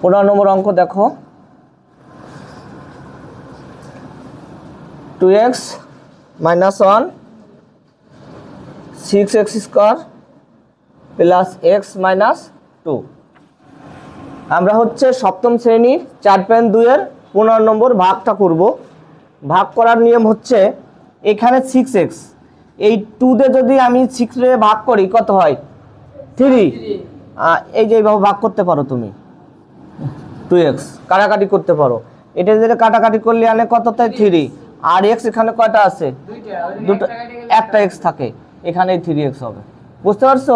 15 নম্বর অঙ্ক দেখো 2x - 1 6x square plus x - 2। আমরা হচ্ছে সপ্তম শ্রেণীর 4.2 এর 15 নম্বর ভাগটা করব। ভাগ করার নিয়ম হচ্ছে এখানে 6x, এই 2 দিয়ে যদি আমি 6 রে ভাগ করি কত হয় 3। এই যে এইভাবে ভাগ করতে পারো তুমি 2x, কাটাকাটি করতে পারো। এটা যেটা কাটাকাটি করলে আনে কত তাই 3, আর x এখানে কয়টা আছে দুটো, একটা x থাকে, এখানে 3x হবে। বুঝতে পারছো?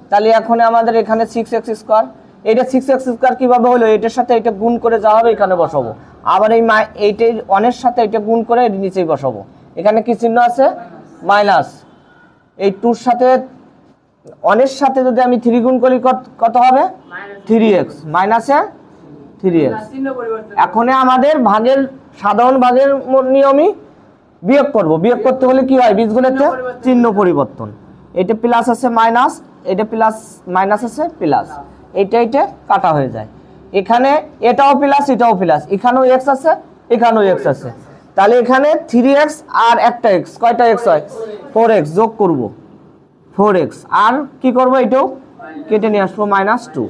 তাহলে এখন আমাদের এখানে 6x স্কয়ার, এটা 6x স্কয়ার কিভাবে হলো, এটার সাথে এটা গুণ করে যা হবে এখানে বসাবো, আবার এই এইটার অনের সাথে এটা গুণ করে এর নিচেই বসাবো। এখানে কি চিহ্ন আছে মাইনাস, এই 2 এর সাথে অনের সাথে যদি আমি 3 গুণ করি কত হবে 3x মাইনাসে 3x। এখন আমাদের ভাগের সাধারণ ভাগের নিয়মই বিয়োগ করব। বিয়োগ করতে হলে কি হয় বীজগণিতে চিহ্ন পরিবর্তন। এটা প্লাস আছে মাইনাস, এটা প্লাস মাইনাস আছে প্লাস, এটা কাটা হয়ে যায়। এখানে এটাও প্লাস এটাও প্লাস, এখানেও x আছে এখানেও x আছে, তাহলে এখানে 3x আর একটা x, কয়টা x হয় 4x, যোগ করব 4x, আর কি করব এটাও কেটে নিয়ে আসবো -2।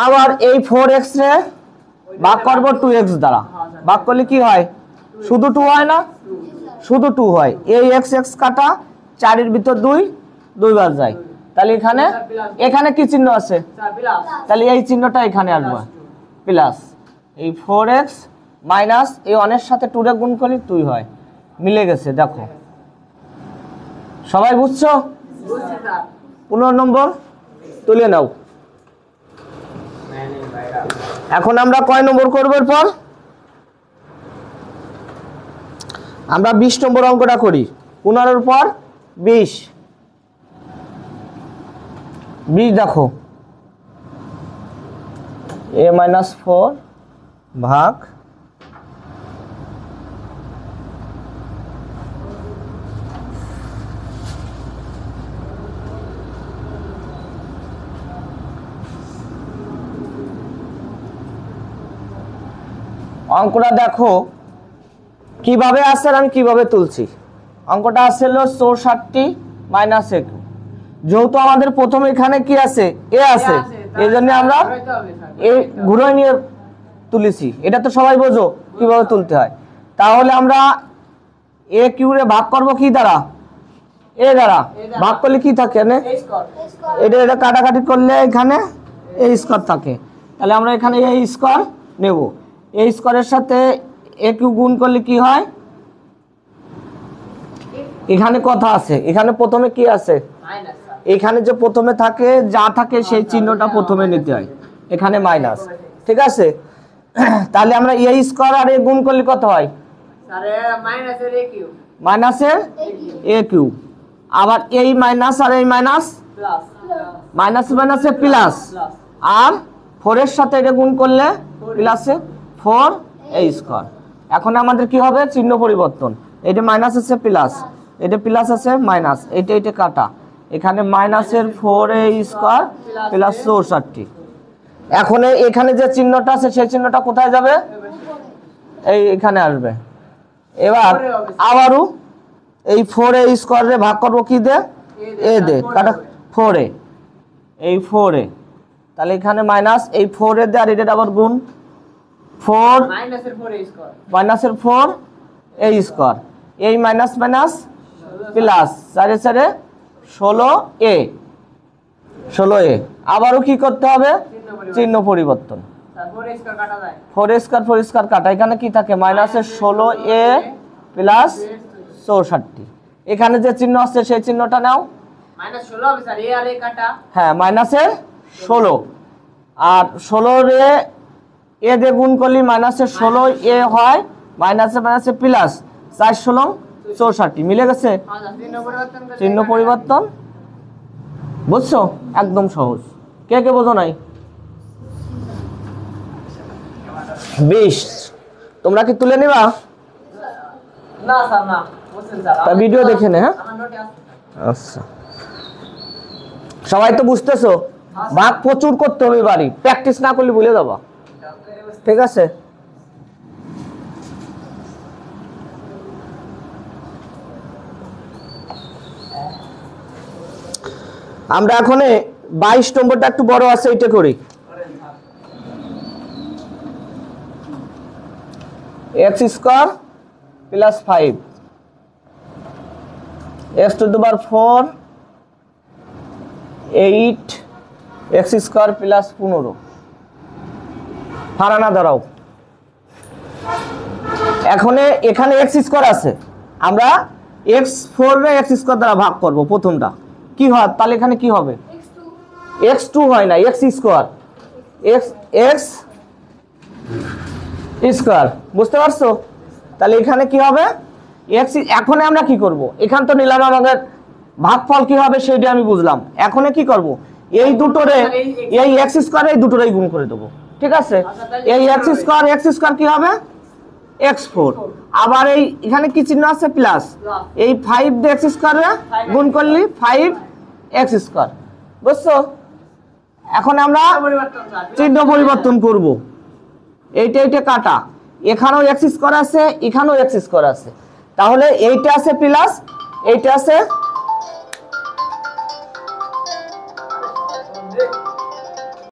আবার এই 4x রে ভাগ করব 2x দ্বারা, ভাগ করলে কি হয় শুধু 2 হয় না, শুধু 2 হয়। এই x কাটা 4 এর ভিতর 2 বার যায়, তাহলে এখানে কি চিহ্ন আছে তাহলে এই চিহ্নটা এখানে আসবে প্লাস। এই 4x মাইনাস এই অনের সাথে 2 রে গুণ করলে 2 হয়, মিলে গেছে। দেখো সবাই বুঝছো? 15 নম্বর তুলে নাও। এখন আমরা কয় নম্বর করব? এরপর আমরা 20 নম্বর অঙ্কটা করি। 15 পর 20 দেখো a-4 ভাগ অঙ্কটা দেখো কিভাবে আসছে আর আমি কিভাবে তুলছি। অঙ্কটা আসছিল 64 - 1। যেহেতু আমাদের প্রথমে এখানে কি আছে এ আছে, এই জন্য আমরা এই ঘুরে নিয়ে তুলেছি। এটা তো সবাই বোঝো কিভাবে তুলতে হয়। তাহলে আমরা এ কিউ রে ভাগ করব কি দ্বারা এ দ্বারা, ভাগ করলে কি থাকে এটা কাটাকাটি করলে এখানে এ স্কয়ার থাকে, তাহলে আমরা এখানে এ স্কয়ার নেব। এই স্কয়ারের সাথে এ কিউ গুণ করলে কি হয়, এখানে কথা আছে, এখানে প্রথমে কি আছে এখানে যে প্রথমে থাকে যা থাকে সেই চিহ্নটা প্রথমে নিতে হয়, এখানে মাইনাস, ঠিক আছে। তাহলে আমরা এ স্কয়ার আর এ গুণ করলে কত হয় মাইনাসের এ কিউ, আবার এই মাইনাস আর এই মাইনাস মাইনাস মাইনাসে প্লাস, আর 4 এর সাথে এটা গুণ করলে প্লাসে 4 এ স্কয়ার। এখন আমাদের কি হবে চিহ্ন পরিবর্তন, এটা মাইনাস আছে প্লাস, এটা প্লাস আছে মাইনাস, এটা কাটা, এখানে মাইনাসের 4 এ স্কয়ার প্লাস 64। এখন এখানে যে চিহ্নটা আছে সেই চিহ্নটা কোথায় যাবে এই এখানে আসবে। এবার আবারও এই 4 এ স্কয়ার রে ভাগ করব কি দে এ দে, কাটা 4 এ, এই 4 এ, তাহলে এখানে মাইনাস এই 4 এ দে আর এটা আবার গুণ 4 মাইনাসের 4 এ স্কয়ার, এই মাইনাস মাইনাস প্লাস 4 এ 4 এ 16 এ। আবারও কি করতে হবে চিহ্ন পরিবর্তন, 4 স্কয়ার কাটা, এখানে কি থাকে মাইনাসের 16 এ প্লাস 64। এখানে যে চিহ্ন আছে সেই চিহ্নটা নাও, হ্যাঁ মাইনাসের 16, আর 16 রে এ দিয়ে গুণ করলে মাইনাসের 16 এ হয়, মাইনাসে মাইনাসে প্লাস 4 16 64, মিলে গেছে চিহ্ন পরিবর্তন। বুঝছো? একদম সহজ। কে কে বোঝো নাই? 20 তোমরা কি তুলে নিবা? না স্যার না, বুঝছেন স্যার, ভিডিও দেখে নে। হ্যাঁ আচ্ছা। সবাই তো বুঝতেছো, ভাগ প্রচুর করতে হবে, বাড়ি প্র্যাকটিস না করলে ভুলে যাবা। ঠিক আছে, আমরা এখন 22 নম্বরটা একটু বড় আছে, এটা করি। x square plus 5 x to the power 4 8 x square plus 15। ফারানা দাঁড়াও, এখন এখানে x স্কয়ার আছে, আমরা x4 রে x স্কয়ার দ্বারা ভাগ করব। প্রথমটা কি হয় তাহলে এখানে কি হবে? x2 হয় না, x স্কয়ার, x স্কয়ার, বুঝতে পারছো? তাহলে এখানে কি হবে? x। এখন আমরা কি করব? এখান তো নিলাম, আমাদের ভাগফল কি হবে সেটা আমি বুঝলাম। এখন কি করব? এই দুটোরে, এই x স্কয়ার এই দুটোরেই গুণ করে দেব। ঠিক আছে, এই x স্কয়ার কি হবে? x4। আবার এই এখানে কি চিহ্ন আছে? প্লাস। এই 5 দিয়ে x স্কয়ারে গুণ করলে 5x স্কয়ার, বুঝছো? এখন আমরা চিহ্ন পরিবর্তন করব। এইটা কাটা, এখানেও x স্কয়ার আছে, এখানেও x স্কয়ার আছে, তাহলে এইটা আছে প্লাস, এইটা আছে